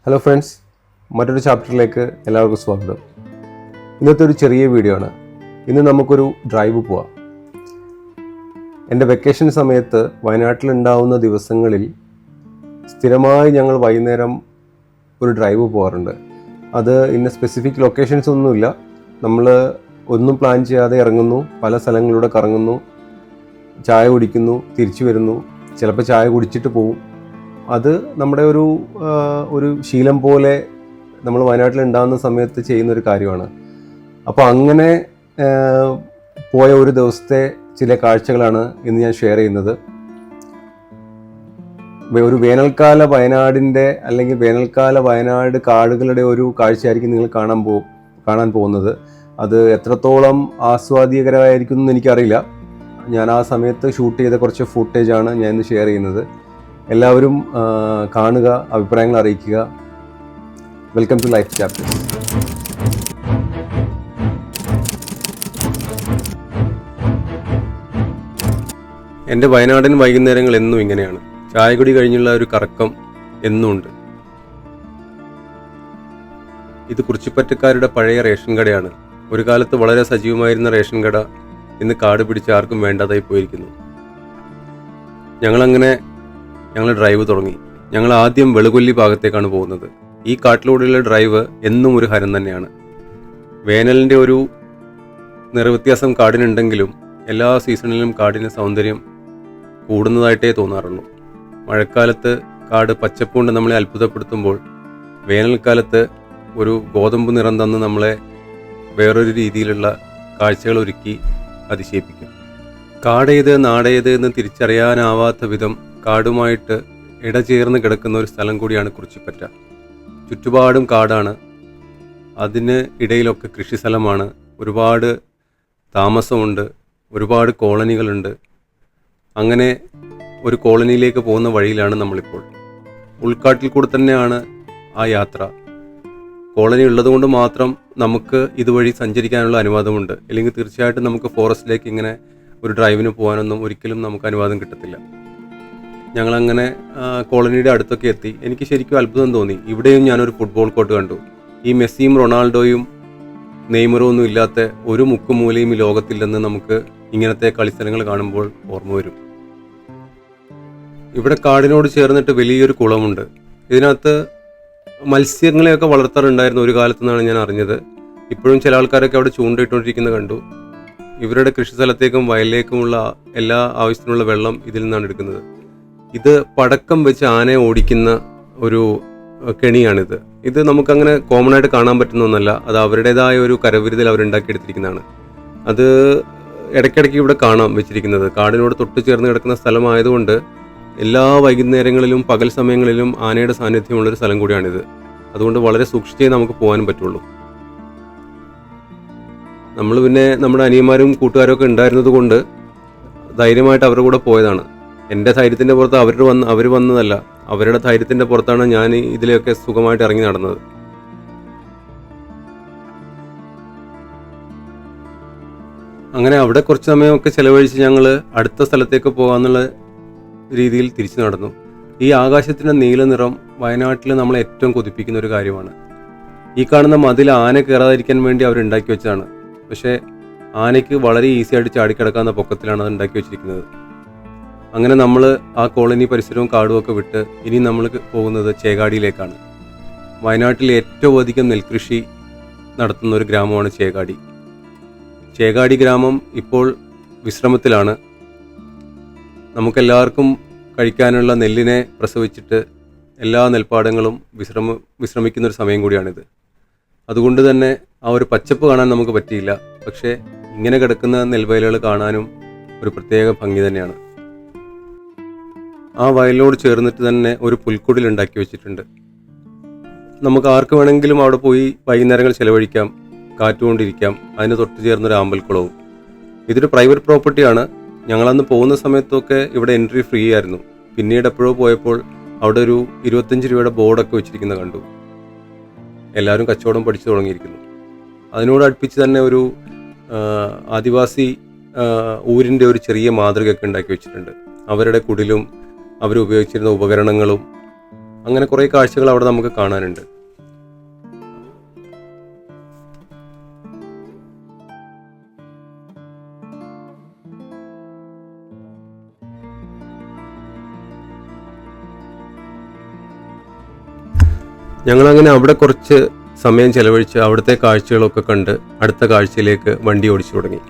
Hello friends, മറ്റൊരു ചാപ്റ്ററിലേക്ക് എല്ലാവർക്കും സ്വാഗതം. ഇന്നത്തെ ഒരു ചെറിയ വീഡിയോ ആണ്. ഇന്ന് നമുക്കൊരു ഡ്രൈവ് പോവാം. എൻ്റെ വെക്കേഷൻ സമയത്ത് വയനാട്ടിലുണ്ടാവുന്ന ദിവസങ്ങളിൽ സ്ഥിരമായി ഞങ്ങൾ വൈകുന്നേരം ഒരു ഡ്രൈവ് പോകാറുണ്ട്. അത് ഇന്ന സ്പെസിഫിക് ലൊക്കേഷൻസ് ഒന്നുമില്ല. നമ്മൾ ഒന്നും പ്ലാൻ ചെയ്യാതെ ഇറങ്ങുന്നു, പല സ്ഥലങ്ങളിലൂടെ കറങ്ങുന്നു, ചായ കുടിക്കുന്നു, തിരിച്ചു വരുന്നു, ചിലപ്പോൾ ചായ കുടിച്ചിട്ട് പോവും. അത് നമ്മുടെ ഒരു ശീലം പോലെ നമ്മൾ വയനാട്ടിലുണ്ടാകുന്ന സമയത്ത് ചെയ്യുന്നൊരു കാര്യമാണ്. അപ്പോൾ അങ്ങനെ പോയ ഒരു ദിവസത്തെ ചില കാഴ്ചകളാണ് ഇന്ന് ഞാൻ ഷെയർ ചെയ്യുന്നത്. ഒരു വേനൽക്കാല വയനാടിൻ്റെ അല്ലെങ്കിൽ വേനൽക്കാല വയനാട് കാടുകളുടെ ഒരു കാഴ്ചയായിരിക്കും നിങ്ങൾ കാണാൻ പോകുന്നത്. അത് എത്രത്തോളം ആസ്വാദ്യകരമായിരിക്കും എന്ന് എനിക്കറിയില്ല. ഞാൻ ആ സമയത്ത് ഷൂട്ട് ചെയ്ത കുറച്ച് ഫുട്ടേജാണ് ഞാൻ ഇന്ന് ഷെയർ ചെയ്യുന്നത്. എല്ലാവരും കാണുക, അഭിപ്രായങ്ങൾ അറിയിക്കുക. Welcome to life chapters. എൻ്റെ വയനാടൻ വൈകുന്നേരങ്ങൾ എന്നും ഇങ്ങനെയാണ്. ചായകുടി കഴിഞ്ഞുള്ള ഒരു കറക്കം എന്നും ഉണ്ട്. ഇത് കുറിച്ചിപ്പറ്റക്കാരുടെ പഴയ റേഷൻ കടയാണ്. ഒരു കാലത്ത് വളരെ സജീവമായിരുന്ന റേഷൻ കട ഇന്ന് കാട് പിടിച്ച് ആർക്കും വേണ്ടാതായി പോയിരിക്കുന്നു. ഞങ്ങൾ ഡ്രൈവ് തുടങ്ങി. ഞങ്ങൾ ആദ്യം വെളുകൊല്ലി ഭാഗത്തേക്കാണ് പോകുന്നത്. ഈ കാട്ടിലൂടെയുള്ള ഡ്രൈവ് എന്നും ഒരു ഹരം തന്നെയാണ്. വേനലിൻ്റെ ഒരു നിറവ്യത്യാസം കാടിനുണ്ടെങ്കിലും എല്ലാ സീസണിലും കാടിന് സൗന്ദര്യം കൂടുന്നതായിട്ടേ തോന്നാറുള്ളൂ. മഴക്കാലത്ത് കാട് പച്ചപ്പുകൊണ്ട് നമ്മളെ അത്ഭുതപ്പെടുത്തുമ്പോൾ വേനൽക്കാലത്ത് ഒരു ഗോതമ്പ് നിറം തന്ന് നമ്മളെ വേറൊരു രീതിയിലുള്ള കാഴ്ചകൾ ഒരുക്കി അതിശയിപ്പിക്കും. കാടേത് നാടേത് എന്ന് തിരിച്ചറിയാനാവാത്ത വിധം കാടുമായിട്ട് ഇടചേർന്ന് കിടക്കുന്ന ഒരു സ്ഥലം കൂടിയാണ് കുറിച്ചിപ്പറ്റ. ചുറ്റുപാടും കാടാണ്, അതിന് ഇടയിലൊക്കെ കൃഷി സ്ഥലമാണ്, ഒരുപാട് താമസമുണ്ട്, ഒരുപാട് കോളനികളുണ്ട്. അങ്ങനെ ഒരു കോളനിയിലേക്ക് പോകുന്ന വഴിയിലാണ് നമ്മളിപ്പോൾ. ഉൾക്കാട്ടിൽ കൂടെ തന്നെയാണ് ആ യാത്ര. കോളനി ഉള്ളതുകൊണ്ട് മാത്രം നമുക്ക് ഇതുവഴി സഞ്ചരിക്കാനുള്ള അനുവാദമുണ്ട്. അല്ലെങ്കിൽ തീർച്ചയായിട്ടും നമുക്ക് ഫോറസ്റ്റിലേക്ക് ഇങ്ങനെ ഒരു ഡ്രൈവിന് പോകാനൊന്നും ഒരിക്കലും നമുക്ക് അനുവാദം കിട്ടത്തില്ല. ഞങ്ങളങ്ങനെ കോളനിയുടെ അടുത്തൊക്കെ എത്തി. എനിക്ക് ശരിക്കും അത്ഭുതം തോന്നി. ഇവിടെയും ഞാനൊരു ഫുട്ബോൾ കോർട്ട് കണ്ടു. ഈ മെസ്സിയും റൊണാൾഡോയും നെയ്മറും ഒന്നും ഇല്ലാത്ത ഒരു മുക്കുമൂലയും ഈ ലോകത്തില്ലെന്ന് നമുക്ക് ഇങ്ങനത്തെ കളിസ്ഥലങ്ങൾ കാണുമ്പോൾ ഓർമ്മ വരും. ഇവിടെ കാടിനോട് ചേർന്നിട്ട് വലിയൊരു കുളമുണ്ട്. ഇതിനകത്ത് മത്സ്യങ്ങളെയൊക്കെ വളർത്താറുണ്ടായിരുന്നു ഒരു കാലത്തെന്നാണ് ഞാൻ അറിഞ്ഞത്. ഇപ്പോഴും ചില ആൾക്കാരൊക്കെ അവിടെ ചൂണ്ടയിട്ടുകൊണ്ടിരിക്കുന്നത് കണ്ടു. ഇവരുടെ കൃഷി സ്ഥലത്തേക്കും വയലിലേക്കുമുള്ള എല്ലാ ആവശ്യത്തിനുള്ള വെള്ളം ഇതിൽ നിന്നാണ് എടുക്കുന്നത്. ഇത് പടക്കം വെച്ച് ആനയെ ഓടിക്കുന്ന ഒരു കെണിയാണിത്. ഇത് നമുക്കങ്ങനെ കോമൺ ആയിട്ട് കാണാൻ പറ്റുന്ന ഒന്നല്ല. അത് അവരുടേതായ ഒരു കരവിരുതിൽ അവരുണ്ടാക്കിയെടുത്തിരിക്കുന്നതാണ്. അത് ഇടയ്ക്കിടയ്ക്ക് ഇവിടെ കാണാം വെച്ചിരിക്കുന്നത്. കാടിനോട് തൊട്ട് ചേർന്ന് കിടക്കുന്ന സ്ഥലമായതുകൊണ്ട് എല്ലാ വൈകുന്നേരങ്ങളിലും പകൽ സമയങ്ങളിലും ആനയുടെ സാന്നിധ്യമുള്ളൊരു സ്ഥലം കൂടിയാണിത്. അതുകൊണ്ട് വളരെ സൂക്ഷിച്ചേ നമുക്ക് പോകാനും പറ്റുള്ളൂ. നമ്മൾ പിന്നെ നമ്മുടെ അനിയന്മാരും കൂട്ടുകാരും ഒക്കെ ഉണ്ടായിരുന്നത് കൊണ്ട് ധൈര്യമായിട്ട് അവരുടെ കൂടെ പോയതാണ്. എൻ്റെ ധൈര്യത്തിൻ്റെ പുറത്ത് അവർ വന്നതല്ല, അവരുടെ ധൈര്യത്തിൻ്റെ പുറത്താണ് ഞാൻ ഇതിലെയൊക്കെ സുഖമായിട്ട് ഇറങ്ങി നടന്നത്. അങ്ങനെ അവിടെ കുറച്ച് സമയമൊക്കെ ചിലവഴിച്ച് ഞങ്ങൾ അടുത്ത സ്ഥലത്തേക്ക് പോകാമെന്നുള്ള രീതിയിൽ തിരിച്ചു നടന്നു. ഈ ആകാശത്തിൻ്റെ നീല നിറം വയനാട്ടിൽ നമ്മളെ ഏറ്റവും കൊതിപ്പിക്കുന്ന ഒരു കാര്യമാണ്. ഈ കാണുന്ന മതിൽ ആന കയറാതിരിക്കാൻ വേണ്ടി അവരുണ്ടാക്കി വെച്ചതാണ്. പക്ഷേ ആനയ്ക്ക് വളരെ ഈസി ആയിട്ട് ചാടിക്കിടക്കാവുന്ന പൊക്കത്തിലാണ് അത് ഉണ്ടാക്കി വെച്ചിരിക്കുന്നത്. അങ്ങനെ നമ്മൾ ആ കോളനി പരിസരവും കാടുമൊക്കെ വിട്ട് ഇനി നമ്മൾ പോകുന്നത് ചേകാടിയിലേക്കാണ്. വയനാട്ടിൽ ഏറ്റവും അധികം നെൽകൃഷി നടത്തുന്ന ഒരു ഗ്രാമമാണ് ചേകാടി. ചേകാടി ഗ്രാമം ഇപ്പോൾ വിശ്രമത്തിലാണ്. നമുക്കെല്ലാവർക്കും കഴിക്കാനുള്ള നെല്ലിനെ പ്രസവിച്ചിട്ട് എല്ലാ നെൽപ്പാടങ്ങളും വിശ്രമിക്കുന്നൊരു സമയം കൂടിയാണിത്. അതുകൊണ്ട് തന്നെ ആ ഒരു പച്ചപ്പ് കാണാൻ നമുക്ക് പറ്റിയില്ല. പക്ഷേ ഇങ്ങനെ കിടക്കുന്ന നെൽവയലുകൾ കാണാനും ഒരു പ്രത്യേക ഭംഗി തന്നെയാണ്. ആ വയലിനോട് ചേർന്നിട്ട് തന്നെ ഒരു പുൽക്കുടിൽ ഉണ്ടാക്കി വെച്ചിട്ടുണ്ട്. നമുക്ക് ആർക്ക് വേണമെങ്കിലും അവിടെ പോയി വൈകുന്നേരങ്ങൾ ചിലവഴിക്കാം, കാറ്റുകൊണ്ടിരിക്കാം. അതിന് തൊട്ട് ചേർന്നൊരു ആമ്പൽക്കുളവും. ഇതൊരു പ്രൈവറ്റ് പ്രോപ്പർട്ടിയാണ്. ഞങ്ങളന്ന് പോകുന്ന സമയത്തൊക്കെ ഇവിടെ എൻട്രി ഫ്രീ ആയിരുന്നു. പിന്നീട് എപ്പോഴോ പോയപ്പോൾ അവിടെ ഒരു 25 രൂപയുടെ ബോർഡൊക്കെ വെച്ചിരിക്കുന്നത് കണ്ടു. എല്ലാവരും കച്ചവടം പഠിച്ചു തുടങ്ങിയിരിക്കുന്നു. അതിനോട് അടുപ്പിച്ച് തന്നെ ഒരു ആദിവാസി ഊരിൻ്റെ ഒരു ചെറിയ മാതൃകയൊക്കെ ഉണ്ടാക്കി വെച്ചിട്ടുണ്ട്. അവരുടെ കുടിലും അവരുപയോഗിച്ചിരുന്ന ഉപകരണങ്ങളും അങ്ങനെ കുറേ കാഴ്ചകൾ അവിടെ നമുക്ക് കാണാനുണ്ട്. ഞങ്ങളങ്ങനെ അവിടെ കുറച്ച് സമയം ചെലവഴിച്ച് അവിടുത്തെ കാഴ്ചകളൊക്കെ കണ്ട് അടുത്ത കാഴ്ചയിലേക്ക് വണ്ടി ഓടിച്ചു തുടങ്ങി.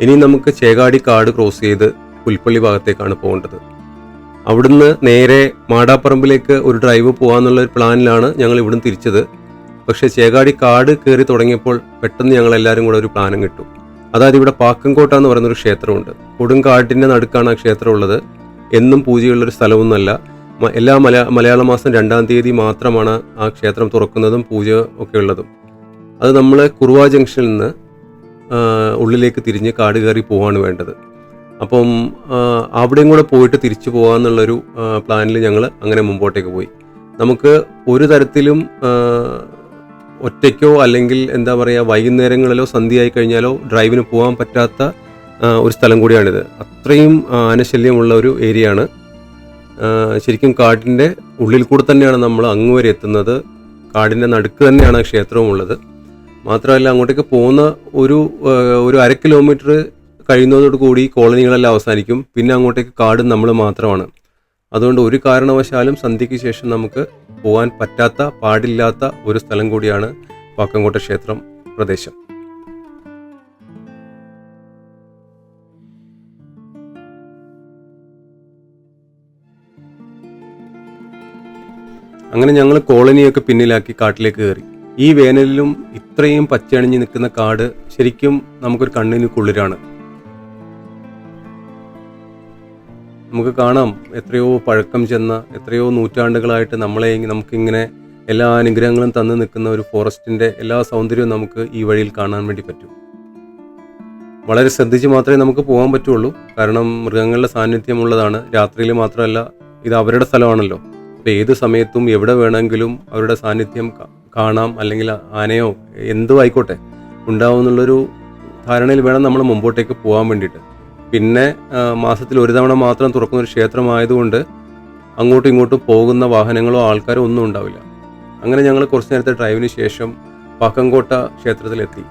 ഇനി നമുക്ക് ചേകാടി കാട് ക്രോസ് ചെയ്ത് പുൽപ്പള്ളി ഭാഗത്തേക്കാണ് പോകേണ്ടത്. അവിടുന്ന് നേരെ മാടാപ്പറമ്പിലേക്ക് ഒരു ഡ്രൈവ് പോകാമെന്നുള്ള ഒരു പ്ലാനിലാണ് ഞങ്ങൾ ഇവിടുന്ന് തിരിച്ചത്. പക്ഷേ ചേകാടി കാട് കയറി തുടങ്ങിയപ്പോൾ പെട്ടെന്ന് ഞങ്ങൾ എല്ലാവരും കൂടെ ഒരു പ്ലാനും കിട്ടും. അതായത് ഇവിടെ പാക്കംകോട്ട എന്ന് പറയുന്നൊരു ക്ഷേത്രമുണ്ട്. കൊടുങ്കാട്ടിൻ്റെ നടുക്കാണ് ആ ക്ഷേത്രം ഉള്ളത്. എന്നും പൂജയുള്ളൊരു സ്ഥലമൊന്നുമല്ല. എല്ലാ മലയാള മാസം 2-ാം തീയതി മാത്രമാണ് ആ ക്ഷേത്രം തുറക്കുന്നതും പൂജ ഒക്കെ ഉള്ളതും. അത് നമ്മൾ കുറുവ ജംഗ്ഷനിൽ നിന്ന് ഉള്ളിലേക്ക് തിരിഞ്ഞ് കാട് കയറി പോവാണ് വേണ്ടത്. അപ്പം അവിടെയും കൂടെ പോയിട്ട് തിരിച്ചു പോകാമെന്നുള്ളൊരു പ്ലാനിൽ ഞങ്ങൾ അങ്ങനെ മുമ്പോട്ടേക്ക് പോയി. നമുക്ക് ഒരു തരത്തിലും ഒറ്റയ്ക്കോ അല്ലെങ്കിൽ എന്താ പറയുക വൈകുന്നേരങ്ങളിലോ സന്ധ്യയായി കഴിഞ്ഞാലോ ഡ്രൈവിന് പോകാൻ പറ്റാത്ത ഒരു സ്ഥലം കൂടിയാണിത്. അത്രയും ആനശല്യമുള്ള ഒരു ഏരിയ ആണ്. ശരിക്കും കാടിൻ്റെ ഉള്ളിൽ കൂടെ തന്നെയാണ് നമ്മൾ അങ്ങ് വരെ എത്തുന്നത്. കാടിൻ്റെ നടുക്ക് തന്നെയാണ് ആ ക്ഷേത്രവും ഉള്ളത്. മാത്രമല്ല അങ്ങോട്ടേക്ക് പോകുന്ന ഒരു 1/2 കിലോമീറ്റർ കഴിയുന്നതോടുകൂടി കോളനികളെല്ലാം അവസാനിക്കും. പിന്നെ അങ്ങോട്ടേക്ക് കാടും നമ്മൾ മാത്രമാണ്. അതുകൊണ്ട് ഒരു കാരണവശാലും സന്ധ്യയ്ക്ക് ശേഷം നമുക്ക് പോകാൻ പറ്റാത്ത പാടില്ലാത്ത ഒരു സ്ഥലം കൂടിയാണ് പാക്കംകോട്ട ക്ഷേത്രം പ്രദേശം. അങ്ങനെ ഞങ്ങൾ കോളനിയൊക്കെ പിന്നിലാക്കി കാട്ടിലേക്ക് കയറി. ഈ വേനലിലും ഇത്രയും പച്ചയണിഞ്ഞ് നിൽക്കുന്ന കാട് ശരിക്കും നമുക്കൊരു കണ്ണിന് കുളിരാണ്. നമുക്ക് കാണാം എത്രയോ പഴക്കം ചെന്ന എത്രയോ നൂറ്റാണ്ടുകളായിട്ട് നമുക്കിങ്ങനെ എല്ലാ അനുഗ്രഹങ്ങളും തന്നു നിൽക്കുന്ന ഒരു ഫോറസ്റ്റിൻ്റെ എല്ലാ സൗന്ദര്യവും നമുക്ക് ഈ വഴിയിൽ കാണാൻ വേണ്ടി പറ്റും. വളരെ ശ്രദ്ധിച്ച് മാത്രമേ നമുക്ക് പോകാൻ പറ്റുള്ളൂ. കാരണം മൃഗങ്ങളുടെ സാന്നിധ്യമുള്ളതാണ്. രാത്രിയിൽ മാത്രമല്ല, ഇത് അവരുടെ സ്ഥലമാണല്ലോ. അപ്പോൾ ഏത് സമയത്തും എവിടെ വേണമെങ്കിലും അവരുടെ സാന്നിധ്യം കാണാം. അല്ലെങ്കിൽ ആനയോ എന്തോ ആയിക്കോട്ടെ ഉണ്ടാവും എന്നുള്ളൊരു ധാരണയിൽ വേണം നമ്മൾ മുമ്പോട്ടേക്ക് പോകാൻ വേണ്ടിയിട്ട്. പിന്നെ മാസത്തിൽ ഒരു തവണ മാത്രം തുറക്കുന്ന ഒരു ക്ഷേത്രമായതുകൊണ്ട് അങ്ങോട്ടും ഇങ്ങോട്ടും പോകുന്ന വാഹനങ്ങളോ ആൾക്കാരോ ഒന്നും ഉണ്ടാവില്ല. അങ്ങനെ ഞങ്ങൾ കുറച്ച് നേരത്തെ ഡ്രൈവിന് ശേഷം പാക്കംകോട്ട ക്ഷേത്രത്തിലെത്തി.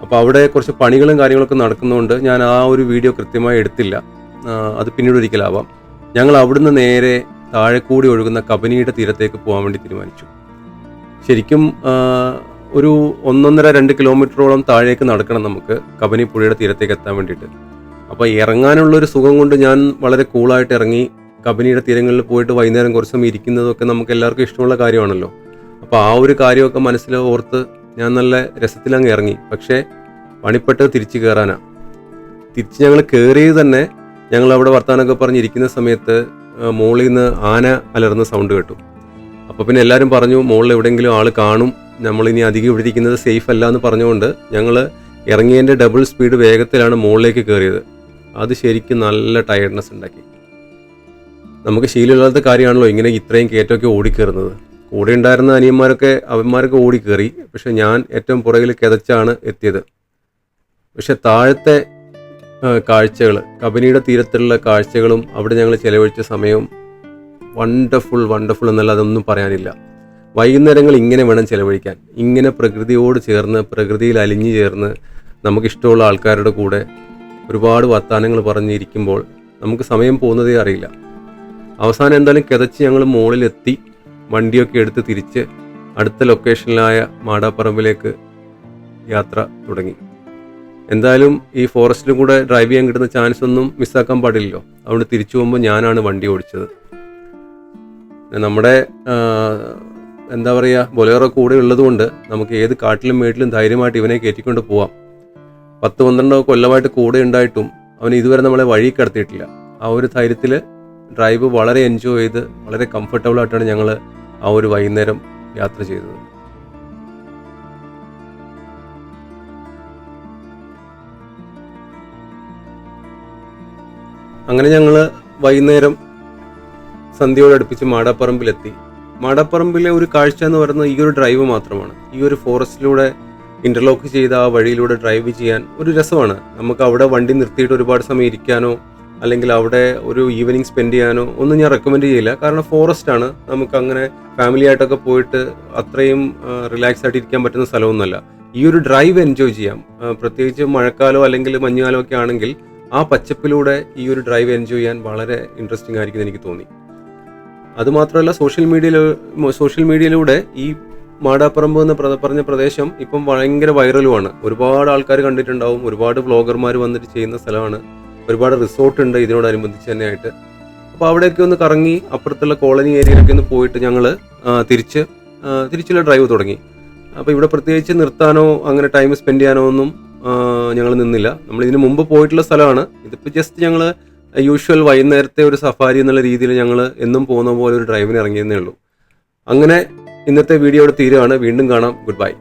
അപ്പോൾ അവിടെ കുറച്ച് പണികളും കാര്യങ്ങളൊക്കെ നടക്കുന്നതുകൊണ്ട് ഞാൻ ആ ഒരു വീഡിയോ കൃത്യമായി എടുത്തില്ല. അത് പിന്നീട് ഒരിക്കലാവാം. ഞങ്ങൾ അവിടുന്ന് നേരെ താഴെ കൂടി ഒഴുകുന്ന കബനിയുടെ തീരത്തേക്ക് പോകാൻ വേണ്ടി തീരുമാനിച്ചു. ശരിക്കും ഒരു 1-1.5-2 കിലോമീറ്ററോളം താഴേക്ക് നടക്കണം നമുക്ക് കബനി പുഴയുടെ തീരത്തേക്ക് എത്താൻ വേണ്ടിയിട്ട്. അപ്പോൾ ഇറങ്ങാനുള്ളൊരു സുഖം കൊണ്ട് ഞാൻ വളരെ കൂളായിട്ട് ഇറങ്ങി. കബനിയുടെ തീരങ്ങളിൽ പോയിട്ട് വൈകുന്നേരം കുറച്ച് സമയം ഇരിക്കുന്നതൊക്കെ നമുക്ക് എല്ലാവർക്കും ഇഷ്ടമുള്ള കാര്യമാണല്ലോ. അപ്പോൾ ആ ഒരു കാര്യമൊക്കെ മനസ്സിൽ ഓർത്ത് ഞാൻ നല്ല രസത്തിലങ്ങ് ഇറങ്ങി. പക്ഷേ പണിപ്പെട്ട് തിരിച്ച് കയറാനാണ്. തിരിച്ച് ഞങ്ങൾ കയറിയത് തന്നെ ഞങ്ങൾ അവിടെ വർത്താനമൊക്കെ പറഞ്ഞിരിക്കുന്ന സമയത്ത് മുകളിൽ നിന്ന് ആന അലർന്ന സൗണ്ട് കേട്ടു. അപ്പോൾ പിന്നെ എല്ലാവരും പറഞ്ഞു മുകളിൽ എവിടെയെങ്കിലും ആൾ കാണും, നമ്മളിനി അധികം ഇവിടെ ഇരിക്കുന്നത് സേഫ് അല്ല എന്ന് പറഞ്ഞുകൊണ്ട് ഞങ്ങൾ ഇറങ്ങിയതിൻ്റെ ഡബിൾ സ്പീഡ് വേഗത്തിലാണ് മുകളിലേക്ക് കയറിയത്. അത് ശരിക്കും നല്ല ടയർഡ്നെസ് ഉണ്ടാക്കി. നമുക്ക് ശീലമില്ലാത്ത കാര്യമാണല്ലോ ഇങ്ങനെ ഇത്രയും കയറ്റമൊക്കെ ഓടിക്കയറുന്നത്. കൂടെ ഉണ്ടായിരുന്ന അവന്മാരൊക്കെ ഓടിക്കയറി. പക്ഷെ ഞാൻ ഏറ്റവും പുറകിൽ കിതച്ചാണ് എത്തിയത്. പക്ഷെ താഴത്തെ കാഴ്ചകൾ, കബനിയുടെ തീരത്തുള്ള കാഴ്ചകളും അവിടെ ഞങ്ങൾ ചെലവഴിച്ച സമയവും വണ്ടർഫുൾ എന്നല്ല, അതൊന്നും പറയാനില്ല. വൈകുന്നേരങ്ങൾ ഇങ്ങനെ വേണം ചെലവഴിക്കാൻ. ഇങ്ങനെ പ്രകൃതിയോട് ചേർന്ന്, പ്രകൃതിയിൽ അലിഞ്ഞു ചേർന്ന് നമുക്കിഷ്ടമുള്ള ആൾക്കാരുടെ കൂടെ ഒരുപാട് വർത്താനങ്ങൾ പറഞ്ഞിരിക്കുമ്പോൾ നമുക്ക് സമയം പോകുന്നതേ അറിയില്ല. അവസാനം എന്തായാലും കിതച്ച് ഞങ്ങൾ മുകളിലെത്തി. വണ്ടിയൊക്കെ എടുത്ത് തിരിച്ച് അടുത്ത ലൊക്കേഷനിലായ മാടാപ്പറമ്പിലേക്ക് യാത്ര തുടങ്ങി. എന്തായാലും ഈ ഫോറസ്റ്റിലും കൂടെ ഡ്രൈവ് ചെയ്യാൻ കിട്ടുന്ന ചാൻസ് ഒന്നും മിസ്സാക്കാൻ പാടില്ലല്ലോ. അതുകൊണ്ട് തിരിച്ചു പോകുമ്പോൾ ഞാനാണ് വണ്ടി ഓടിച്ചത്. നമ്മുടെ എന്താ പറയുക, ബൊലേറോ കൂടെ ഉള്ളതുകൊണ്ട് നമുക്ക് ഏത് കാട്ടിലും മേട്ടിലും ധൈര്യമായിട്ട് ഇവനെ കയറ്റിക്കൊണ്ട് പോവാം. 10-12 കൊല്ലമായിട്ട് കൂടെ ഉണ്ടായിട്ടും അവൻ ഇതുവരെ നമ്മളെ വഴി കടത്തിയിട്ടില്ല. ആ ഒരു ധൈര്യത്തിൽ ഡ്രൈവ് വളരെ എൻജോയ് ചെയ്ത് വളരെ കംഫർട്ടബിളായിട്ടാണ് ഞങ്ങൾ ആ ഒരു വൈകുന്നേരം യാത്ര ചെയ്തത്. അങ്ങനെ ഞങ്ങൾ വൈകുന്നേരം സന്ധ്യയോടടുപ്പിച്ച് മാടാപ്പറമ്പിലെത്തി. മാടാപ്പറമ്പിലെ ഒരു കാഴ്ച എന്ന് പറയുന്നത് ഈ ഒരു ഡ്രൈവ് മാത്രമാണ്. ഈ ഒരു ഫോറസ്റ്റിലൂടെ ഇൻ്റർലോക്ക് ചെയ്ത ആ വഴിയിലൂടെ ഡ്രൈവ് ചെയ്യാൻ ഒരു രസമാണ്. നമുക്ക് അവിടെ വണ്ടി നിർത്തിയിട്ട് ഒരുപാട് സമയം ഇരിക്കാനോ അല്ലെങ്കിൽ അവിടെ ഒരു ഈവനിങ് സ്പെൻഡ് ചെയ്യാനോ ഒന്നും ഞാൻ റെക്കമെൻഡ് ചെയ്യില്ല. കാരണം ഫോറസ്റ്റ് ആണ്, നമുക്ക് അങ്ങനെ ഫാമിലി ആയിട്ടൊക്കെ പോയിട്ട് അത്രയും റിലാക്സ് ആയിട്ട് ഇരിക്കാൻ പറ്റുന്ന സ്ഥലമൊന്നുമല്ല. ഈ ഒരു ഡ്രൈവ് എൻജോയ് ചെയ്യാം. പ്രത്യേകിച്ച് മഴക്കാലോ അല്ലെങ്കിൽ മഞ്ഞുകാലോ ഒക്കെ ആണെങ്കിൽ ആ പച്ചപ്പിലൂടെ ഈ ഒരു ഡ്രൈവ് എൻജോയ് ചെയ്യാൻ വളരെ ഇൻട്രസ്റ്റിംഗ് ആയിരിക്കും എനിക്ക് തോന്നി. അതുമാത്രമല്ല സോഷ്യൽ മീഡിയയിലൂടെ ഈ മാടാപ്പറമ്പ് എന്ന് പറഞ്ഞ പ്രദേശം ഇപ്പം ഭയങ്കര വൈറലുമാണ്. ഒരുപാട് ആൾക്കാർ കണ്ടിട്ടുണ്ടാവും, ഒരുപാട് വ്ളോഗർമാർ വന്നിട്ട് ചെയ്യുന്ന സ്ഥലമാണ്. ഒരുപാട് റിസോർട്ട് ഉണ്ട് ഇതിനോടനുബന്ധിച്ച് തന്നെയായിട്ട്. അപ്പോൾ അവിടെയൊക്കെ ഒന്ന് കറങ്ങി അപ്പുറത്തുള്ള കോളനി ഏരിയയിലൊക്കെ ഒന്ന് പോയിട്ട് ഞങ്ങൾ തിരിച്ചുള്ള ഡ്രൈവ് തുടങ്ങി. അപ്പോൾ ഇവിടെ പ്രത്യേകിച്ച് നിർത്താനോ അങ്ങനെ ടൈം സ്പെൻഡ് ചെയ്യാനോ ഒന്നും ഞങ്ങൾ നിന്നില്ല. നമ്മൾ ഇതിന് മുമ്പ് പോയിട്ടുള്ള സ്ഥലമാണ്. ഇതിപ്പോൾ ജസ്റ്റ് ഞങ്ങൾ യൂഷ്വൽ വൈകുന്നേരത്തെ ഒരു സഫാരി എന്നുള്ള രീതിയിൽ ഞങ്ങൾ എന്നും പോകുന്ന പോലെ ഒരു ഡ്രൈവിന് ഇറങ്ങിയെന്നേ ഉള്ളൂ. അങ്ങനെ ഇന്നത്തെ വീഡിയോ ഇവിടെ തീരുകയാണ്. വീണ്ടും കാണാം. Good bye.